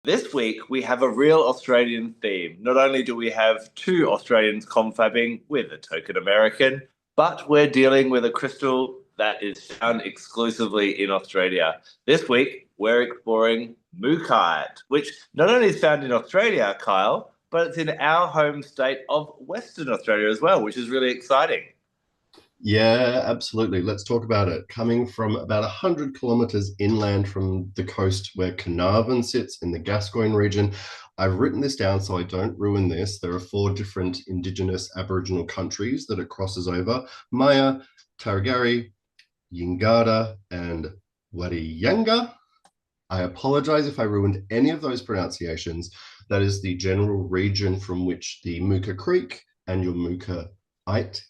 This week we have a real Australian theme. Not only do we have two Australians confabbing with a token American, but we're dealing with a crystal that is found exclusively in Australia. This week we're exploring Mookaite, which not only is found in Australia, Kyle, but it's in our home state of Western Australia as well, which is really exciting. Yeah, absolutely. Let's talk about it. Coming from about 100 kilometers inland from the coast where Carnarvon sits in the Gascoyne region, I've written this down so I don't ruin this. There are four different Indigenous Aboriginal countries that it crosses over: Maya, Tarragari, Yingara, and Wariyanga. I apologize if I ruined any of those pronunciations. That is the general region from which the Mooka Creek and your Mookaite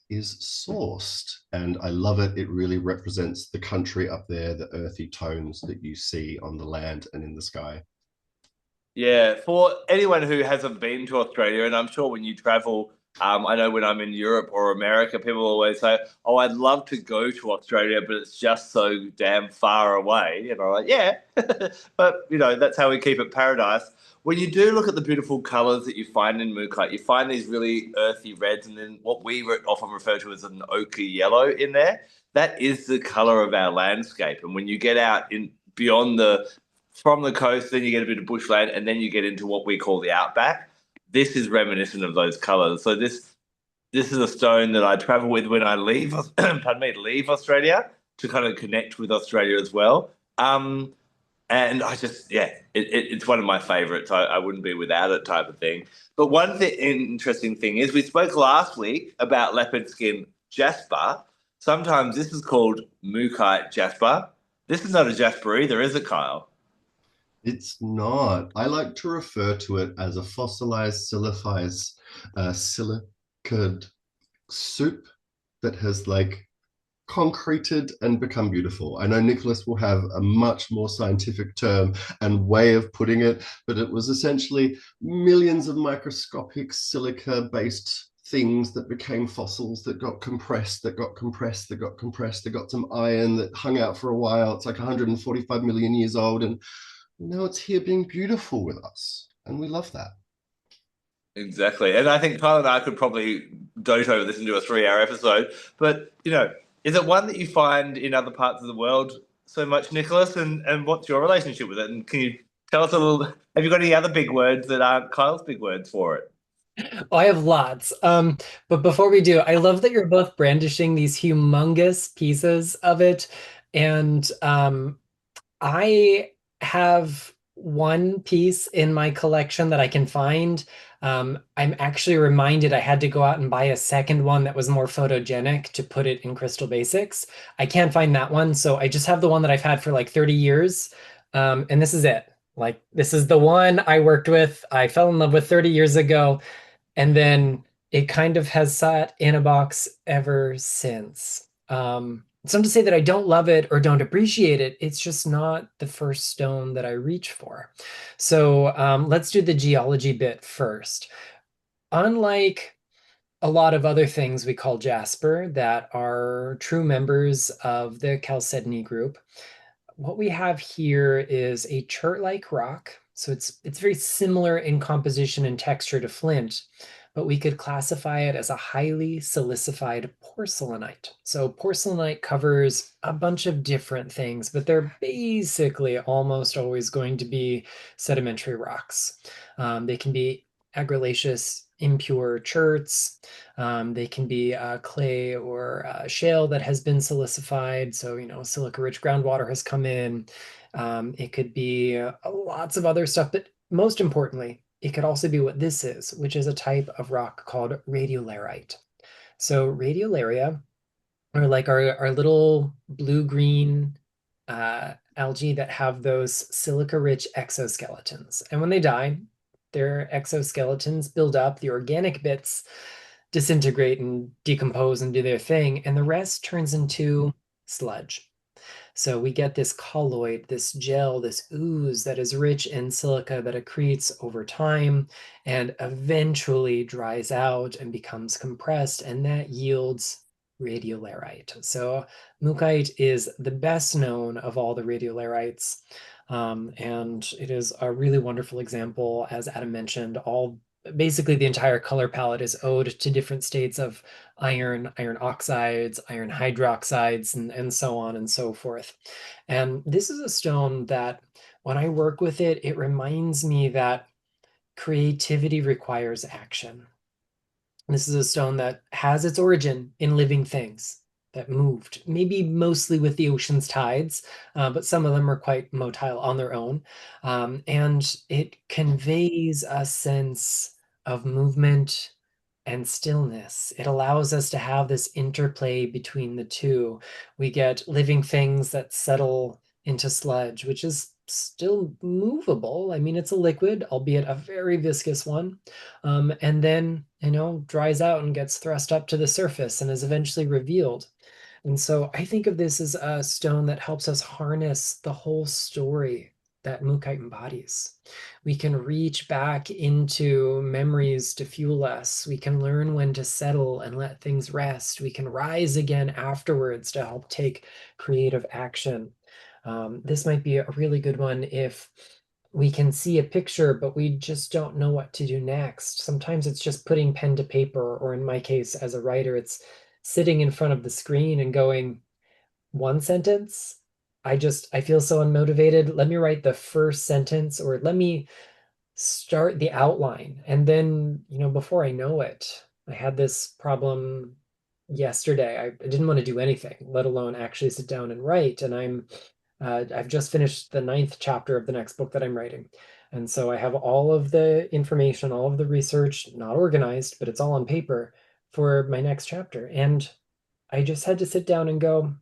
is sourced. And I love it. It really represents the country up there, the earthy tones that you see on the land and in the sky. Yeah, for anyone who hasn't been to Australia, and I'm sure when you travel, I know when I'm in Europe or America, people always say, "Oh, I'd love to go to Australia, but it's just so damn far away." And I'm like, "Yeah," but that's how we keep it paradise. When you do look at the beautiful colours that you find in Mookaite, you find these really earthy reds, and then what we often refer to as an ochre yellow in there. That is the colour of our landscape, and when you get out in beyond the from the coast, then you get a bit of bushland, and then you get into what we call the outback. This is reminiscent of those colours. So this is a stone that I travel with when I leave, pardon me, leave Australia to kind of connect with Australia as well. And I just, yeah, it's one of my favorites. I wouldn't be without it, type of thing. But interesting thing is, we spoke last week about leopard skin Jasper. Sometimes this is called Mookaite Jasper. This is not a Jasper either, is it, Kyle? It's not. I like to refer to it as a fossilized silicated soup that has like concreted and become beautiful. I know Nicholas will have a much more scientific term and way of putting it, but it was essentially millions of microscopic silica based things that became fossils that got compressed, that got compressed, that got compressed, that got some iron that hung out for a while. It's like 145 million years old. And now it's here being beautiful with us. And we love that. Exactly. And I think Kyle and I could probably dote over this and do a 3 hour episode. But, is it one that you find in other parts of the world so much, Nicholas? And what's your relationship with it? And can you tell us a little, have you got any other big words that aren't Kyle's big words for it? I have lots. But before we do, I love that you're both brandishing these humongous pieces of it. And I have one piece in my collection that I can find. I'm actually reminded I had to go out and buy a second one that was more photogenic to put it in Crystal Basics. I can't find that one, so I just have the one that I've had for like 30 years. And this is it. Like, this is the one I worked with, I fell in love with 30 years ago. And then it kind of has sat in a box ever since. It's not to say that I don't love it or don't appreciate it. It's just not the first stone that I reach for. So let's do the geology bit first. Unlike a lot of other things we call Jasper that are true members of the chalcedony group, what we have here is a chert-like rock. So it's very similar in composition and texture to flint, but we could classify it as a highly silicified porcelainite. So porcelainite covers a bunch of different things, but they're basically almost always going to be sedimentary rocks. They can be argillaceous, impure cherts. They can be clay or shale that has been silicified. So, silica-rich groundwater has come in. It could be lots of other stuff, but most importantly, it could also be what this is, which is a type of rock called radiolarite. So radiolaria are like our little blue-green algae that have those silica-rich exoskeletons. And when they die, their exoskeletons build up, the organic bits disintegrate and decompose and do their thing, and the rest turns into sludge. So we get this colloid, this gel, this ooze that is rich in silica that accretes over time and eventually dries out and becomes compressed, and that yields radiolarite. So Mookaite is the best known of all the radiolarites. And it is a really wonderful example, as Adam mentioned. All basically the entire color palette is ode to different states of iron, iron oxides, iron hydroxides, and so on and so forth. And this is a stone that when I work with it, it reminds me that creativity requires action. This is a stone that has its origin in living things that moved, maybe mostly with the ocean's tides, but some of them are quite motile on their own. And it conveys a sense of movement and stillness. It allows us to have this interplay between the two. We get living things that settle into sludge, which is still movable. I mean, it's a liquid, albeit a very viscous one. And then, dries out and gets thrust up to the surface and is eventually revealed. And so I think of this as a stone that helps us harness the whole story that Mookaite embodies. We can reach back into memories to fuel us. We can learn when to settle and let things rest. We can rise again afterwards to help take creative action. This might be a really good one if we can see a picture, but we just don't know what to do next. Sometimes it's just putting pen to paper, or in my case, as a writer, it's sitting in front of the screen and going, one sentence. I feel so unmotivated. Let me write the first sentence, or let me start the outline. And then, before I know it, I had this problem yesterday. I didn't want to do anything, let alone actually sit down and write. And I've just finished the 9th chapter of the next book that I'm writing. And so I have all of the information, all of the research, not organized, but it's all on paper for my next chapter. And I just had to sit down and go,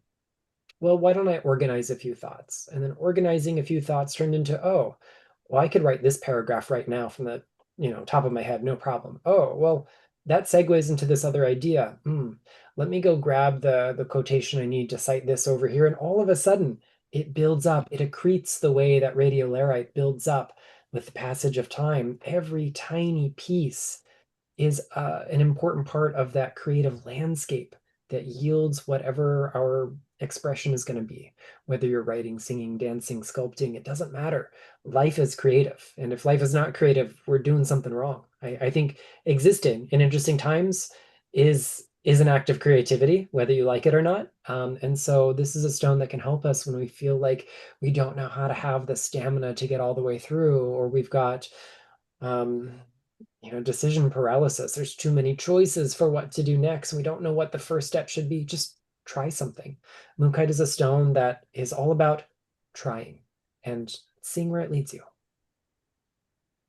well, why don't I organize a few thoughts? And then organizing a few thoughts turned into, oh, well, I could write this paragraph right now from the, top of my head, no problem. Oh, well, that segues into this other idea. Let me go grab the quotation I need to cite this over here. And all of a sudden, it builds up. It accretes the way that radiolarite builds up with the passage of time. Every tiny piece is an important part of that creative landscape that yields whatever our expression is going to be. Whether you're writing, singing, dancing, sculpting, it doesn't matter. Life is creative. And if life is not creative, we're doing something wrong. I think existing in interesting times is an act of creativity, whether you like it or not. And so this is a stone that can help us when we feel like we don't know how to have the stamina to get all the way through, or we've got um, decision paralysis. There's too many choices for what to do next. We don't know what the first step should be. Just try something. Mookaite is a stone that is all about trying and seeing where it leads you.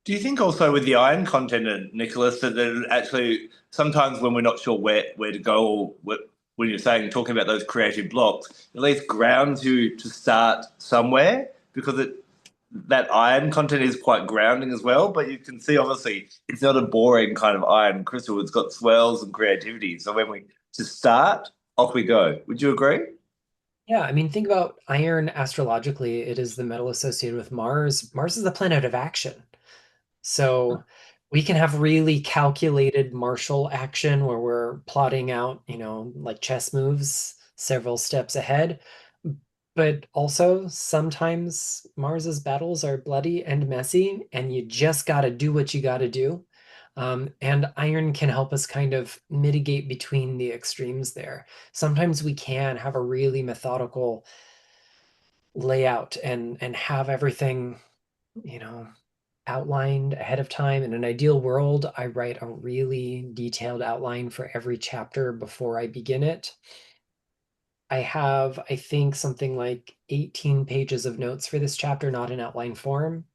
Do you think also with the iron content, Nicholas, that actually sometimes when we're not sure where to go, or when you're talking about those creative blocks, at least grounds you to start somewhere, because that iron content is quite grounding as well, but you can see obviously it's not a boring kind of iron crystal. It's got swells and creativity. So when we just start, off we go. Would you agree? Yeah, I mean, think about iron astrologically. It is the metal associated with Mars. Mars is the planet of action. So we can have really calculated martial action where we're plotting out, like chess moves several steps ahead. But also sometimes Mars's battles are bloody and messy, and you just got to do what you got to do. And iron can help us kind of mitigate between the extremes there. Sometimes we can have a really methodical layout and have everything, you know, outlined ahead of time. In an ideal world, I write a really detailed outline for every chapter before I begin it. I have, I think, something like 18 pages of notes for this chapter, not in outline form.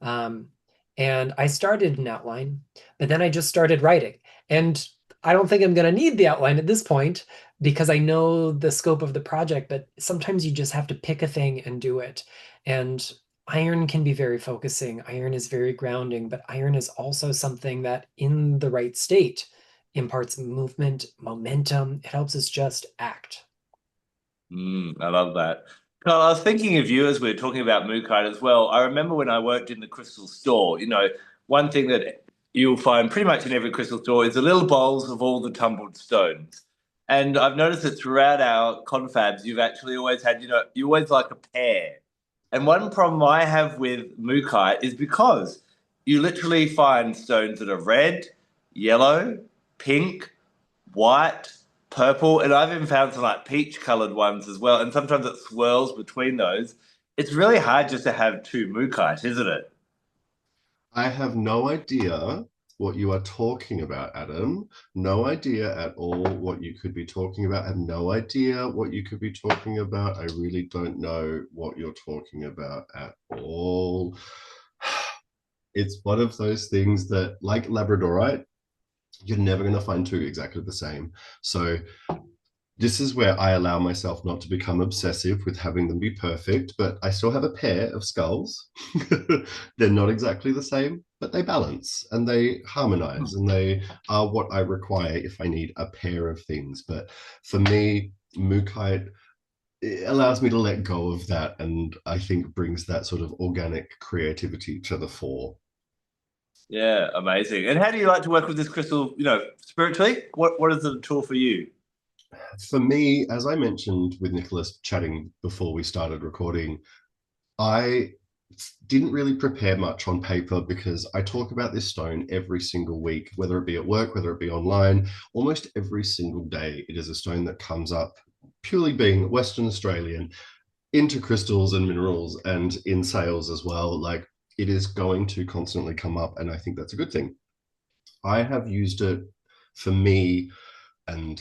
Um, and I started an outline, but then I just started writing. And I don't think I'm going to need the outline at this point because I know the scope of the project, but sometimes you just have to pick a thing and do it. And iron can be very focusing. Iron is very grounding, but iron is also something that in the right state imparts movement, momentum. It helps us just act. I love that. Carl, I was thinking of you as we were talking about Mookaite as well. I remember when I worked in the crystal store, one thing that you'll find pretty much in every crystal store is the little bowls of all the tumbled stones. And I've noticed that throughout our confabs, you've actually always had, you always like a pair And one problem I have with Mookaite is because you literally find stones that are red, yellow, pink, white, purple, and I've even found some like peach colored ones as well. And sometimes it swirls between those. It's really hard just to have two Mookaite, isn't it? I have no idea what you are talking about, Adam. No idea at all what you could be talking about. I have no idea what you could be talking about. I really don't know what you're talking about at all. It's one of those things that, like Labradorite, you're never going to find two exactly the same. So this is where I allow myself not to become obsessive with having them be perfect, but I still have a pair of skulls. They're not exactly the same, but they balance and they harmonize and they are what I require if I need a pair of things. But for me, Mookaite, it allows me to let go of that, and I think brings that sort of organic creativity to the fore. Yeah, amazing. And how do you like to work with this crystal, spiritually? What is the tool for you? For me, as I mentioned with Nicholas chatting before we started recording, I didn't really prepare much on paper because I talk about this stone every single week, whether it be at work, whether it be online, almost every single day. It is a stone that comes up, purely being Western Australian, into crystals and minerals and in sales as well. Like, it is going to constantly come up, and I think that's a good thing. I have used it for me, and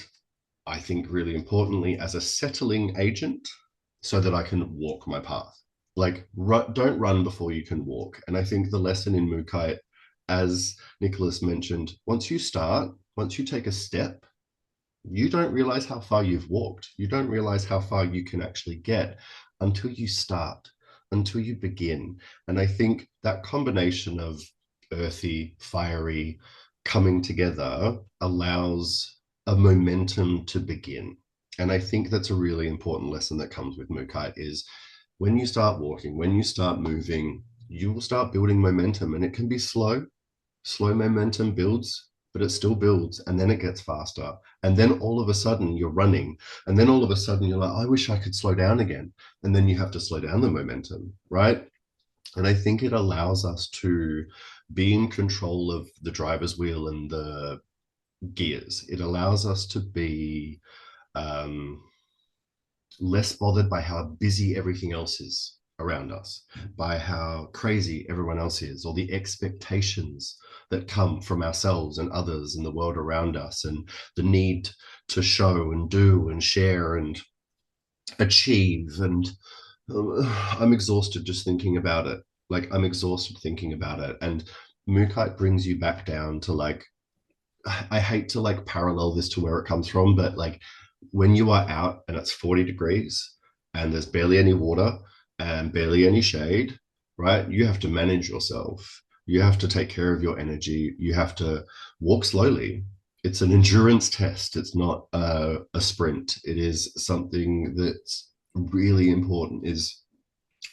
I think really importantly, as a settling agent so that I can walk my path. Like, don't run before you can walk. And I think the lesson in Mookaite, as Nicholas mentioned, once you start, once you take a step, you don't realize how far you've walked. You don't realize how far you can actually get until you start, until you begin. And I think that combination of earthy, fiery coming together allows a momentum to begin. And I think that's a really important lesson that comes with Mookaite is when you start walking, when you start moving, you will start building momentum, and it can be slow. Slow momentum builds, but it still builds, and then it gets faster. And then all of a sudden you're running, and then all of a sudden you're like, I wish I could slow down again. And then you have to slow down the momentum, right? And I think it allows us to be in control of the driver's wheel and the gears. It allows us to be less bothered by how busy everything else is around us, by how crazy everyone else is, or the expectations that come from ourselves and others in the world around us, and the need to show and do and share and achieve. And I'm exhausted just thinking about it. Like, I'm exhausted thinking about it. And Mookaite brings you back down to, like, I hate to like parallel this to where it comes from, but like when you are out and it's 40 degrees and there's barely any water and barely any shade, right? You have to manage yourself. You have to take care of your energy. You have to walk slowly. It's an endurance test. It's not a sprint. It is something that's really important, is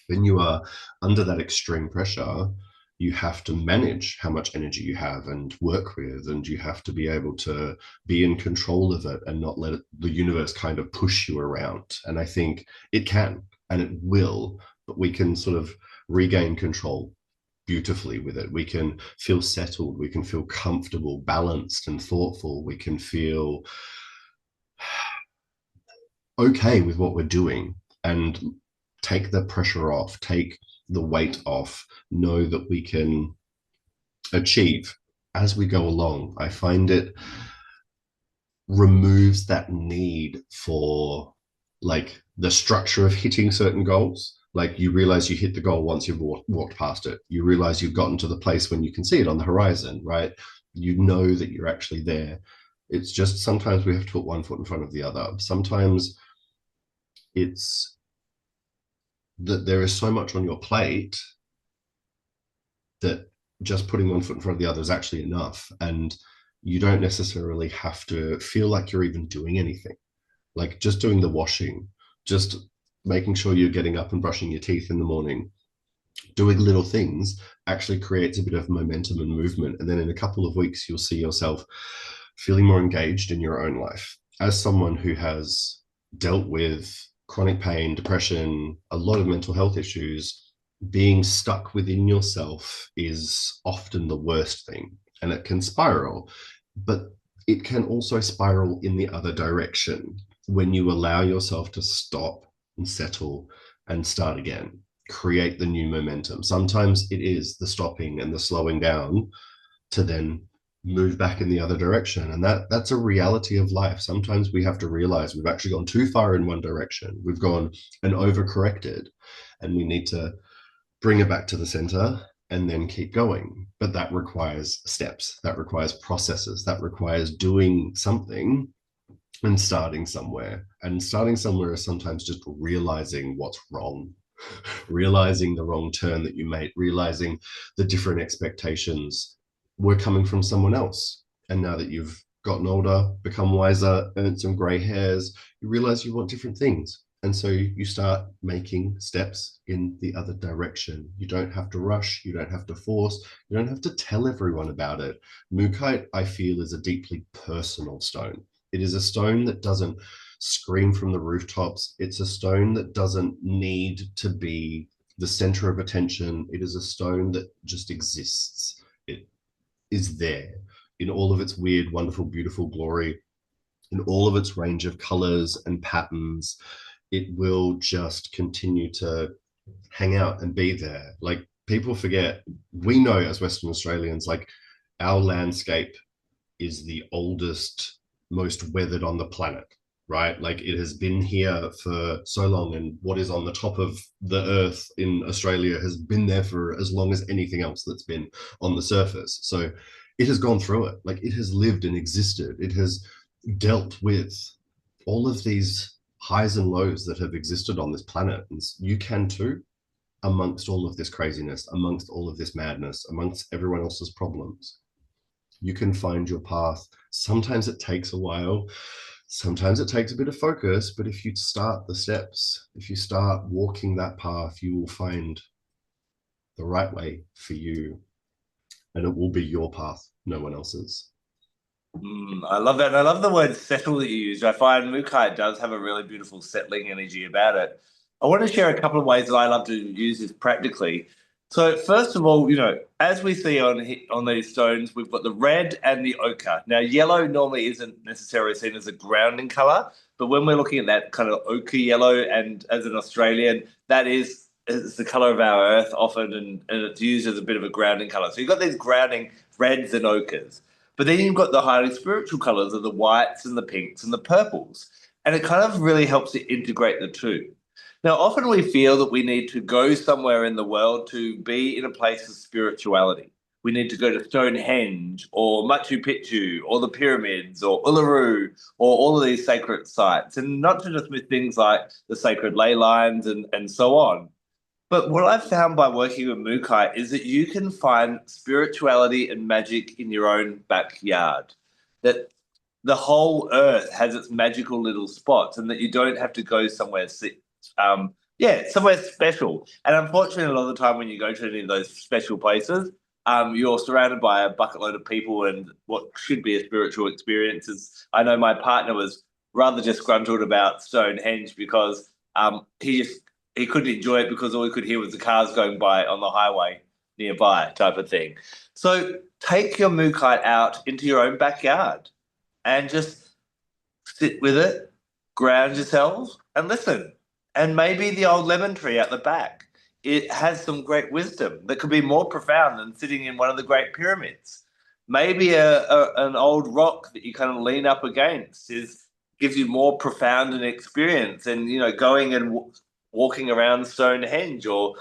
when you are under that extreme pressure, you have to manage how much energy you have and work with, and you have to be able to be in control of it and not let the universe kind of push you around. And I think it can and it will, but we can sort of regain control beautifully with it. We can feel settled, we can feel comfortable, balanced and thoughtful. We can feel okay with what we're doing and take the pressure off, take the weight off, know that we can achieve as we go along. I find it removes that need for like the structure of hitting certain goals. Like, you realize you hit the goal once you've walked past it. You realize you've gotten to the place when you can see it on the horizon, right? You know that you're actually there. It's just sometimes we have to put one foot in front of the other. Sometimes it's that there is so much on your plate that just putting one foot in front of the other is actually enough. And you don't necessarily have to feel like you're even doing anything. Like, just doing the washing, just making sure you're getting up and brushing your teeth in the morning, doing little things actually creates a bit of momentum and movement. And then in a couple of weeks, you'll see yourself feeling more engaged in your own life. As someone who has dealt with chronic pain, depression, a lot of mental health issues, being stuck within yourself is often the worst thing, and it can spiral. But it can also spiral in the other direction when you allow yourself to stop and settle and start again, create the new momentum. Sometimes it is the stopping and the slowing down to then move back in the other direction. And that's a reality of life. Sometimes we have to realize we've actually gone too far in one direction. We've gone and overcorrected, and we need to bring it back to the center and then keep going. But that requires steps, that requires processes, that requires doing something and starting somewhere. And starting somewhere is sometimes just realizing what's wrong, realizing the wrong turn that you made, realizing the different expectations were coming from someone else. And now that you've gotten older, become wiser, earned some gray hairs, you realize you want different things. And so you start making steps in the other direction. You don't have to rush. You don't have to force. You don't have to tell everyone about it. Mookaite, I feel, is a deeply personal stone. It is a stone that doesn't scream from the rooftops. It's a stone that doesn't need to be the center of attention. It is a stone that just exists. It is there in all of its weird, wonderful, beautiful glory, in all of its range of colors and patterns. It will just continue to hang out and be there. Like, people forget, we know as Western Australians, like, our landscape is the oldest, most weathered on the planet, right? Like, it has been here for so long, and what is on the top of the earth in Australia has been there for as long as anything else that's been on the surface. So it has gone through it. Like, it has lived and existed. It has dealt with all of these highs and lows that have existed on this planet. And you can too, amongst all of this craziness, amongst all of this madness, amongst everyone else's problems. You can find your path. Sometimes it takes a while. Sometimes it takes a bit of focus, but if you start the steps, if you start walking that path, you will find the right way for you, and it will be your path, no one else's. I love that. And I love the word settle that you used. I find Mookaite does have a really beautiful settling energy about it. I want to share a couple of ways that I love to use this practically. So first of all, as we see on these stones, we've got the red and the ochre. Now, yellow normally isn't necessarily seen as a grounding color, but when we're looking at that kind of ochre yellow, and as an Australian, that is the color of our earth often, and it's used as a bit of a grounding color. So you've got these grounding reds and ochres. But then you've got the highly spiritual colors of the whites and the pinks and the purples. And it kind of really helps to integrate the two. Now, often we feel that we need to go somewhere in the world to be in a place of spirituality. We need to go to Stonehenge or Machu Picchu or the pyramids or Uluru or all of these sacred sites. And not to just with things like the sacred ley lines and so on. But what I've found by working with Mookaite is that you can find spirituality and magic in your own backyard. That the whole earth has its magical little spots, and that you don't have to go somewhere, somewhere special. And unfortunately, a lot of the time when you go to any of those special places, you're surrounded by a bucket load of people and what should be a spiritual experience. I know my partner was rather disgruntled about Stonehenge because he couldn't enjoy it because all he could hear was the cars going by on the highway nearby, type of thing. So take your Mookaite out into your own backyard and just sit with it, ground yourselves, and listen. And maybe the old lemon tree at the back, it has some great wisdom that could be more profound than sitting in one of the great pyramids. Maybe an old rock that you kind of lean up against gives you more profound an experience. And going and walking around Stonehenge or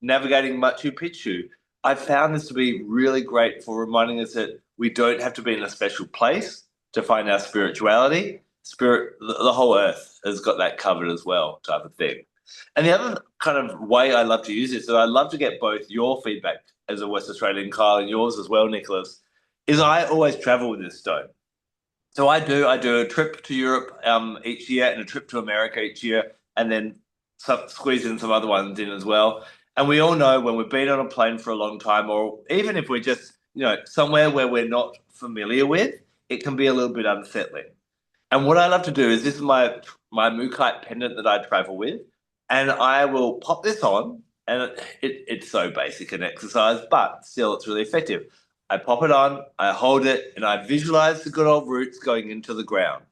navigating Machu Picchu, I found this to be really great for reminding us that we don't have to be in a special place to find our spirituality. The whole earth has got that covered as well, type of thing. And the other kind of way I love to use this, and I love to get both your feedback as a West Australian, Kyle, and yours as well, Nicholas, is I always travel with this stone. So I do a trip to Europe each year and a trip to America each year, and then squeeze in some other ones in as well. And we all know when we've been on a plane for a long time, or even if we're just somewhere where we're not familiar with, it can be a little bit unsettling. And what I love to do is this is my Mookaite pendant that I travel with, and I will pop this on, and it's so basic an exercise, but still it's really effective. I pop it on, I hold it, and I visualize the good old roots going into the ground.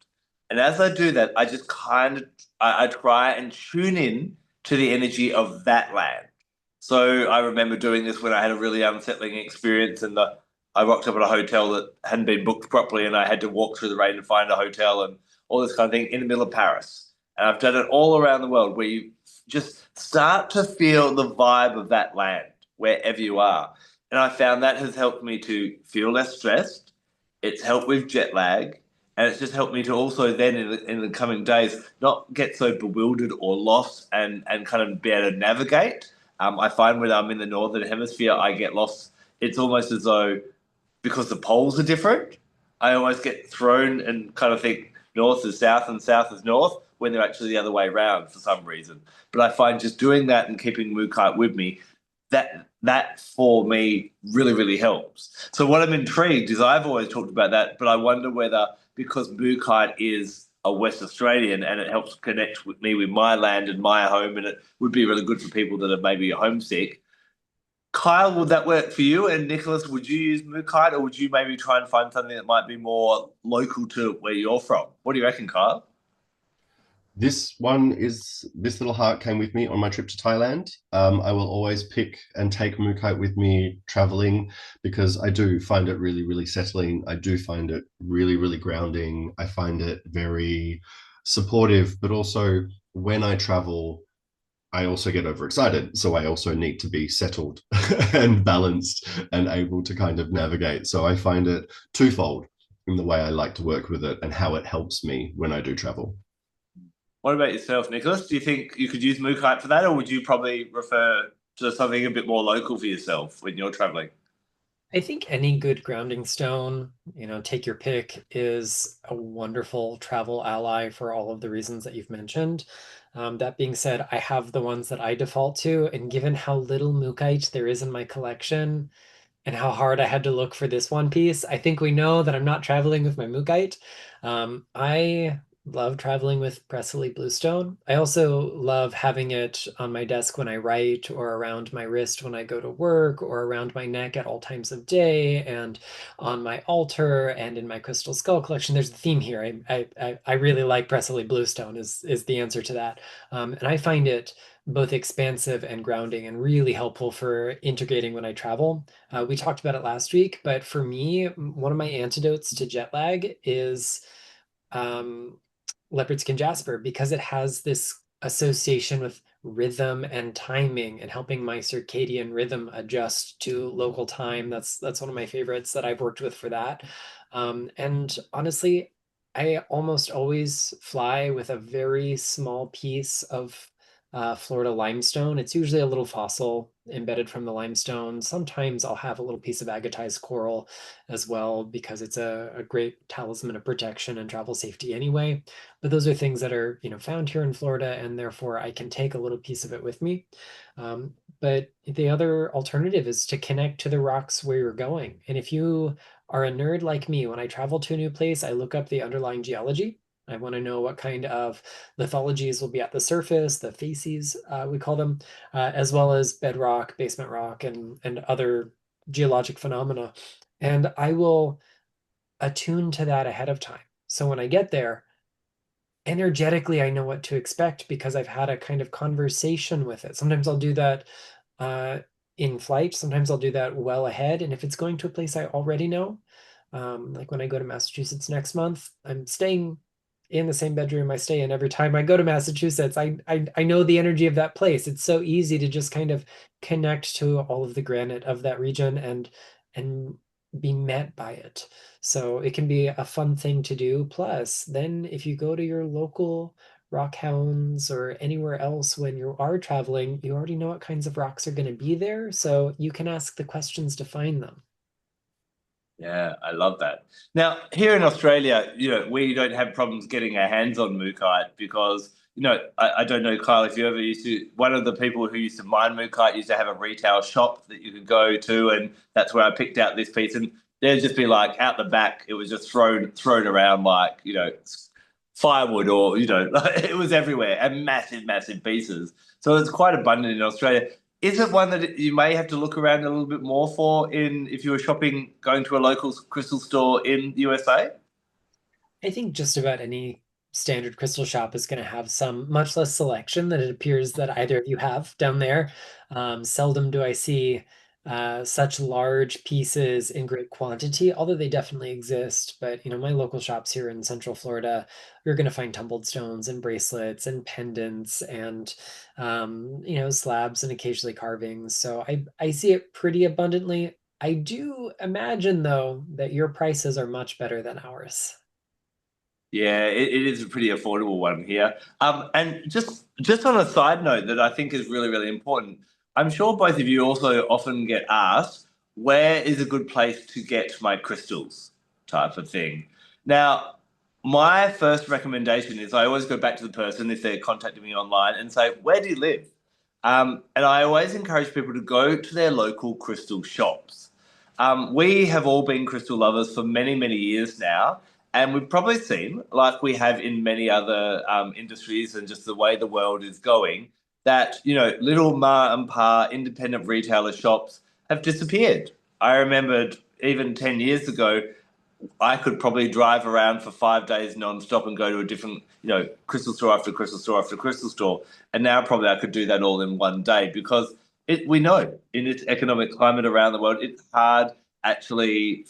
And as I do that, I just kind of I try and tune in to the energy of that land. So I remember doing this when I had a really unsettling experience, and I rocked up at a hotel that hadn't been booked properly, and I had to walk through the rain and find a hotel and all this kind of thing in the middle of Paris. And I've done it all around the world where you just start to feel the vibe of that land wherever you are. And I found that has helped me to feel less stressed. It's helped with jet lag. And it's just helped me to also then in the coming days not get so bewildered or lost and kind of be able to navigate. I find when I'm in the northern hemisphere, I get lost. It's almost as though because the poles are different, I almost get thrown and kind of think north is south and south is north when they're actually the other way around for some reason. But I find just doing that and keeping Mookaite with me, that for me really, really helps. So what I'm intrigued is I've always talked about that, but I wonder whether because Mookaite is a West Australian and it helps connect with me with my land and my home, and it would be really good for people that are maybe homesick. Kyle, would that work for you? And Nicholas, would you use Mookaite or would you maybe try and find something that might be more local to where you're from? What do you reckon, Kyle? This little heart came with me on my trip to Thailand. I will always pick and take Mookaite with me traveling because I do find it really, really settling. I do find it really, really grounding. I find it very supportive, but also when I travel, I also get overexcited. So I also need to be settled and balanced and able to kind of navigate. So I find it twofold in the way I like to work with it and how it helps me when I do travel. What about yourself, Nicholas? Do you think you could use Mookaite for that, or would you probably refer to something a bit more local for yourself when you're traveling? I think any good grounding stone, take your pick, is a wonderful travel ally for all of the reasons that you've mentioned. That being said, I have the ones that I default to, and given how little Mookaite there is in my collection, and how hard I had to look for this one piece, I think we know that I'm not traveling with my Mookaite. I love traveling with Presley Bluestone. I also love having it on my desk when I write, or around my wrist when I go to work, or around my neck at all times of day, and on my altar, and in my crystal skull collection. There's a theme here. I really like Presley Bluestone is the answer to that. And I find it both expansive and grounding and really helpful for integrating when I travel. We talked about it last week, but for me, one of my antidotes to jet lag is um, leopard skin jasper, because it has this association with rhythm and timing and helping my circadian rhythm adjust to local time. That's one of my favorites that I've worked with for that. And honestly, I almost always fly with a very small piece of Florida limestone. It's usually a little fossil embedded from the limestone. Sometimes I'll have a little piece of agatized coral as well, because it's a great talisman of protection and travel safety anyway. But those are things that are, found here in Florida, and therefore I can take a little piece of it with me. But the other alternative is to connect to the rocks where you're going. And if you are a nerd like me, when I travel to a new place, I look up the underlying geology. I want to know what kind of lithologies will be at the surface, the facies, we call them, as well as bedrock, basement rock, and other geologic phenomena. And I will attune to that ahead of time. So when I get there, energetically, I know what to expect because I've had a kind of conversation with it. Sometimes I'll do that uh, in flight. Sometimes I'll do that well ahead. And if it's going to a place I already know, like when I go to Massachusetts next month, I'm staying in the same bedroom I stay in every time I go to Massachusetts. I know the energy of that place. It's so easy to just kind of connect to all of the granite of that region and be met by it. So it can be a fun thing to do. Plus, then if you go to your local rock hounds or anywhere else when you are traveling, you already know what kinds of rocks are going to be there. So you can ask the questions to find them. Yeah, I love that. Now, here in Australia, we don't have problems getting our hands on Mookaite because, I don't know, Kyle, if you ever used to, one of the people who used to mine Mookaite used to have a retail shop that you could go to, and that's where I picked out this piece. And there'd just be like out the back, it was just thrown around like, firewood, or it was everywhere and massive, massive pieces. So it's quite abundant in Australia. Is it one that you may have to look around a little bit more for in if you were shopping, going to a local crystal store in the USA? I think just about any standard crystal shop is going to have some much less selection than it appears that either of you have down there. Seldom do I see such large pieces in great quantity, although they definitely exist. But my local shops here in Central Florida, you're going to find tumbled stones and bracelets and pendants and slabs and occasionally carvings. So I see it pretty abundantly. I do imagine though that your prices are much better than ours. Yeah, it is a pretty affordable one here. And just on a side note that I think is really, really important, I'm sure both of you also often get asked, where is a good place to get my crystals type of thing. Now, my first recommendation is I always go back to the person if they're contacting me online and say, where do you live? And I always encourage people to go to their local crystal shops. We have all been crystal lovers for many, many years now. And we've probably seen, like we have in many other industries and just the way the world is going, that, little ma and pa independent retailer shops have disappeared. I remembered even 10 years ago, I could probably drive around for 5 days non-stop and go to a different, crystal store after crystal store after crystal store. And now probably I could do that all in one day because we know in this economic climate around the world, it's hard actually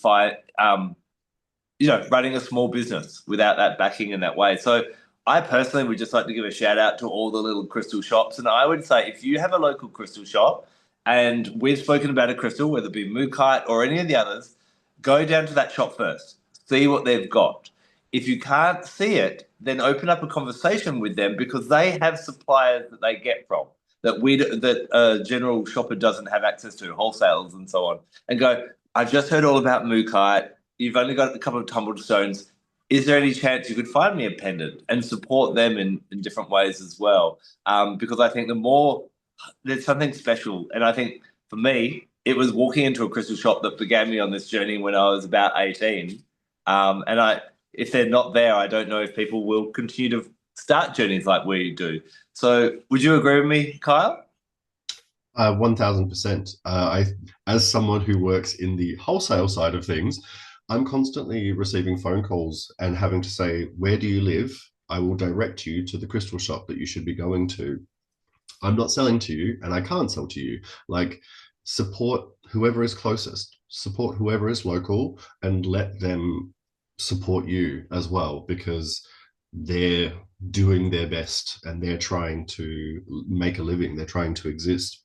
running a small business without that backing in that way. So I personally would just like to give a shout out to all the little crystal shops. And I would say if you have a local crystal shop and we've spoken about a crystal, whether it be Mookaite or any of the others, go down to that shop first, see what they've got. If you can't see it, then open up a conversation with them because they have suppliers that they get from that a general shopper doesn't have access to, wholesales and so on, and go, I've just heard all about Mookaite. You've only got a couple of tumbled stones. Is there any chance you could find me a pendant and support them in different ways as well? Because I think the more there's something special, and I think for me, it was walking into a crystal shop that began me on this journey when I was about 18. If they're not there, I don't know if people will continue to start journeys like we do. So, would you agree with me, Kyle? 1000%. As someone who works in the wholesale side of things, I'm constantly receiving phone calls and having to say, where do you live? I will direct you to the crystal shop that you should be going to. I'm not selling to you and I can't sell to you. Like, support whoever is closest, support whoever is local, and let them support you as well because they're doing their best and they're trying to make a living, they're trying to exist.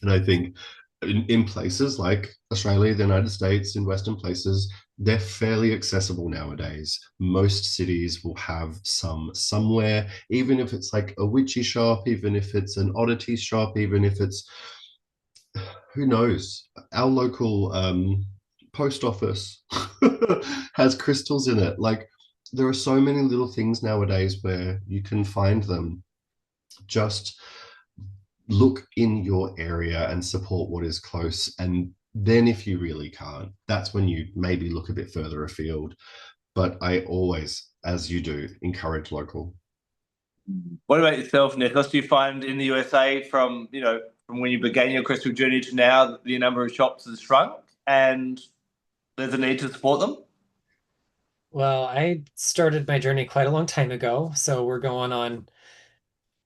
And I think in places like Australia, the United States, in Western places, they're fairly accessible nowadays. Most cities will have some somewhere, even if it's like a witchy shop, even if it's an oddity shop, even if it's, who knows, our local post office has crystals in it. Like, there are so many little things nowadays where you can find them. Just look in your area and support what is close. And then if you really can't, that's when you maybe look a bit further afield. But I always, as you do, encourage local. What about yourself, Nicholas? Do you find in the USA from when you began your crystal journey to now, the number of shops has shrunk and there's a need to support them? Well, I started my journey quite a long time ago, so we're going on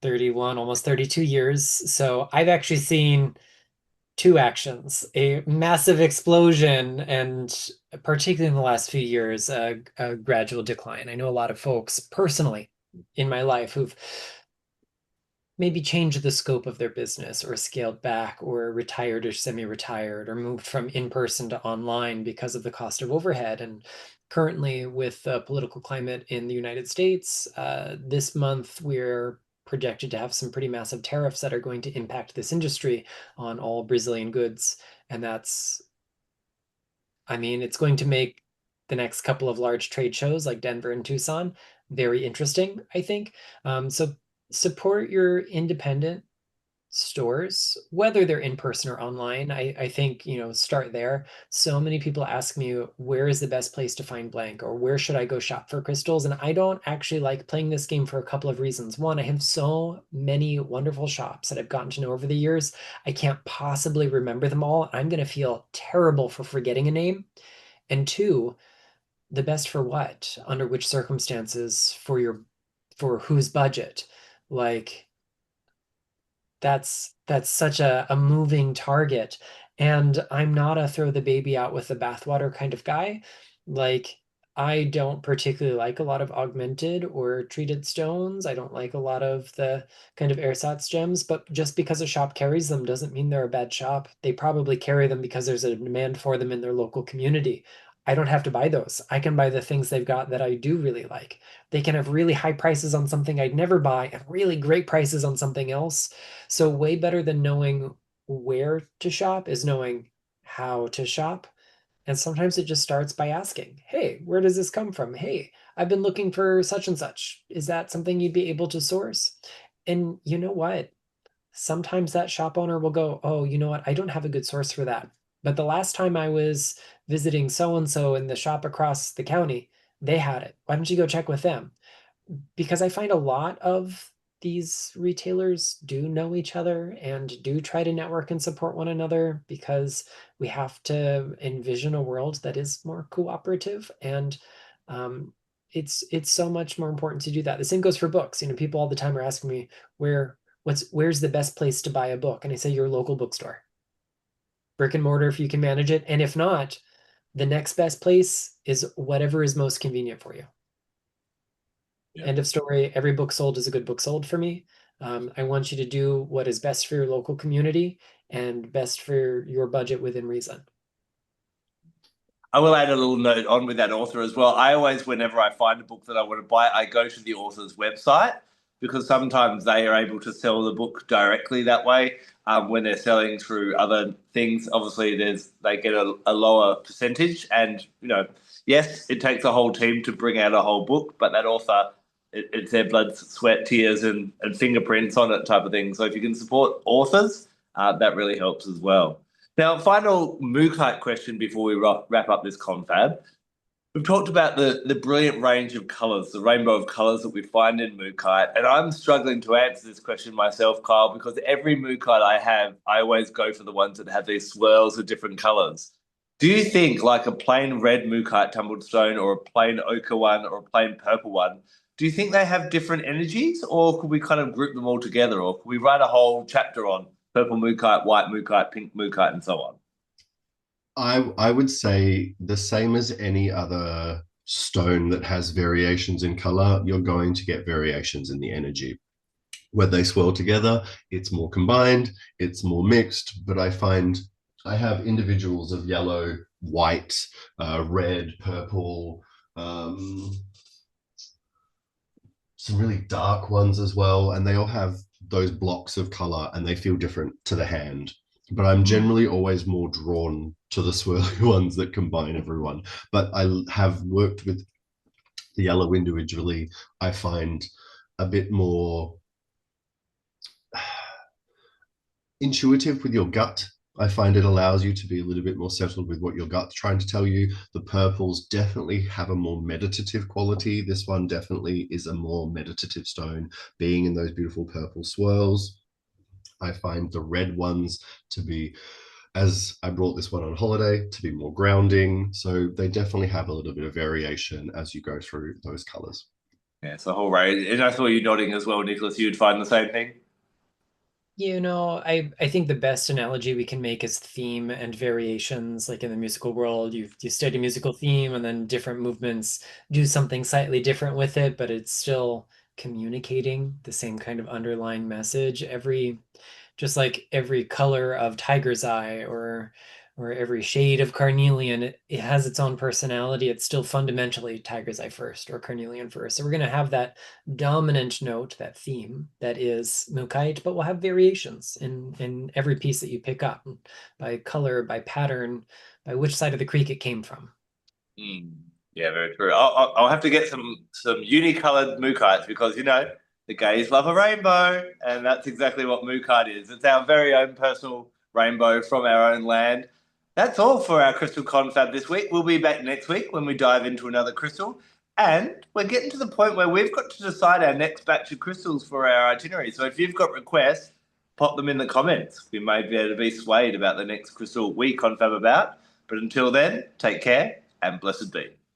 31, almost 32 years. So I've actually seen two actions, a massive explosion, and particularly in the last few years, a gradual decline. I know a lot of folks personally in my life who've maybe changed the scope of their business or scaled back or retired or semi-retired or moved from in-person to online because of the cost of overhead. And currently with the political climate in the United States, this month we're projected to have some pretty massive tariffs that are going to impact this industry on all Brazilian goods. And it's going to make the next couple of large trade shows like Denver and Tucson very interesting, I think. So support your independent stores, whether they're in person or online. I think, start there. So many people ask me, where is the best place to find blank, or where should I go shop for crystals? And I don't actually like playing this game for a couple of reasons. One, I have so many wonderful shops that I've gotten to know over the years. I can't possibly remember them all. I'm going to feel terrible for forgetting a name. And two, the best for what? Under which circumstances? For whose budget? Like, that's such a moving target. And I'm not a throw the baby out with the bathwater kind of guy. Like, I don't particularly like a lot of augmented or treated stones. I don't like a lot of the kind of ersatz gems, but just because a shop carries them doesn't mean they're a bad shop. They probably carry them because there's a demand for them in their local community. I don't have to buy those. I can buy the things they've got that I do really like. They can have really high prices on something I'd never buy and really great prices on something else. So way better than knowing where to shop is knowing how to shop. And sometimes it just starts by asking, hey, where does this come from? Hey, I've been looking for such and such. Is that something you'd be able to source? And you know what? Sometimes that shop owner will go, oh, you know what? I don't have a good source for that. But the last time I was visiting so and so in the shop across the county, they had it. Why don't you go check with them? Because I find a lot of these retailers do know each other and do try to network and support one another, because we have to envision a world that is more cooperative. And um, it's so much more important to do that. The same goes for books. People all the time are asking me where's the best place to buy a book, and I say your local bookstore, brick and mortar if you can manage it, and if not, the next best place is whatever is most convenient for you. Yeah. End of story. Every book sold is a good book sold for me. I want you to do what is best for your local community and best for your budget within reason. I will add a little note on with that author as well. I always, whenever I find a book that I want to buy, I go to the author's website, because sometimes they are able to sell the book directly that way. When they're selling through other things, obviously they get a lower percentage, and yes, it takes a whole team to bring out a whole book, but that author, it's their blood, sweat, tears, and fingerprints on it type of thing. So if you can support authors, that really helps as well. Now, final Mookaite question before we wrap up this confab. We've talked about the brilliant range of colours, the rainbow of colours that we find in Mookaite, and I'm struggling to answer this question myself, Kyle, because every Mookaite I have, I always go for the ones that have these swirls of different colours. Do you think, like a plain red Mookaite tumbled stone, or a plain ochre one, or a plain purple one, do you think they have different energies, or could we kind of group them all together, or could we write a whole chapter on purple Mookaite, white Mookaite, pink Mookaite, and so on? I would say the same as any other stone that has variations in color, you're going to get variations in the energy. When they swirl together, it's more combined, it's more mixed, but I find I have individuals of yellow, white, red, purple, some really dark ones as well, and they all have those blocks of color and they feel different to the hand. But I'm generally always more drawn to the swirly ones that combine everyone. But I have worked with the yellow individually. I find a bit more intuitive with your gut. I find it allows you to be a little bit more settled with what your gut's trying to tell you. The purples definitely have a more meditative quality. This one definitely is a more meditative stone, being in those beautiful purple swirls. I find the red ones to be, as I brought this one on holiday, to be more grounding. So they definitely have a little bit of variation as you go through those colors. Yeah, it's a whole range. And I saw you nodding as well, Nicholas. You'd find the same thing? I think the best analogy we can make is theme and variations. Like in the musical world, you study musical theme and then different movements do something slightly different with it, but it's still communicating the same kind of underlying message. Just like every color of tiger's eye, or every shade of carnelian, it has its own personality. It's still fundamentally tiger's eye first or carnelian first. So we're going to have that dominant note, that theme that is Mookaite, but we'll have variations in every piece that you pick up, by color, by pattern, by which side of the creek it came from. Yeah, very true. I'll have to get some unicolored Mookites, because The gays love a rainbow, and that's exactly what Mookaite is. It's our very own personal rainbow from our own land. That's all for our crystal confab this week. We'll be back next week when we dive into another crystal. And we're getting to the point where we've got to decide our next batch of crystals for our itinerary. So if you've got requests, pop them in the comments. We may be able to be swayed about the next crystal we confab about. But until then, take care and blessed be.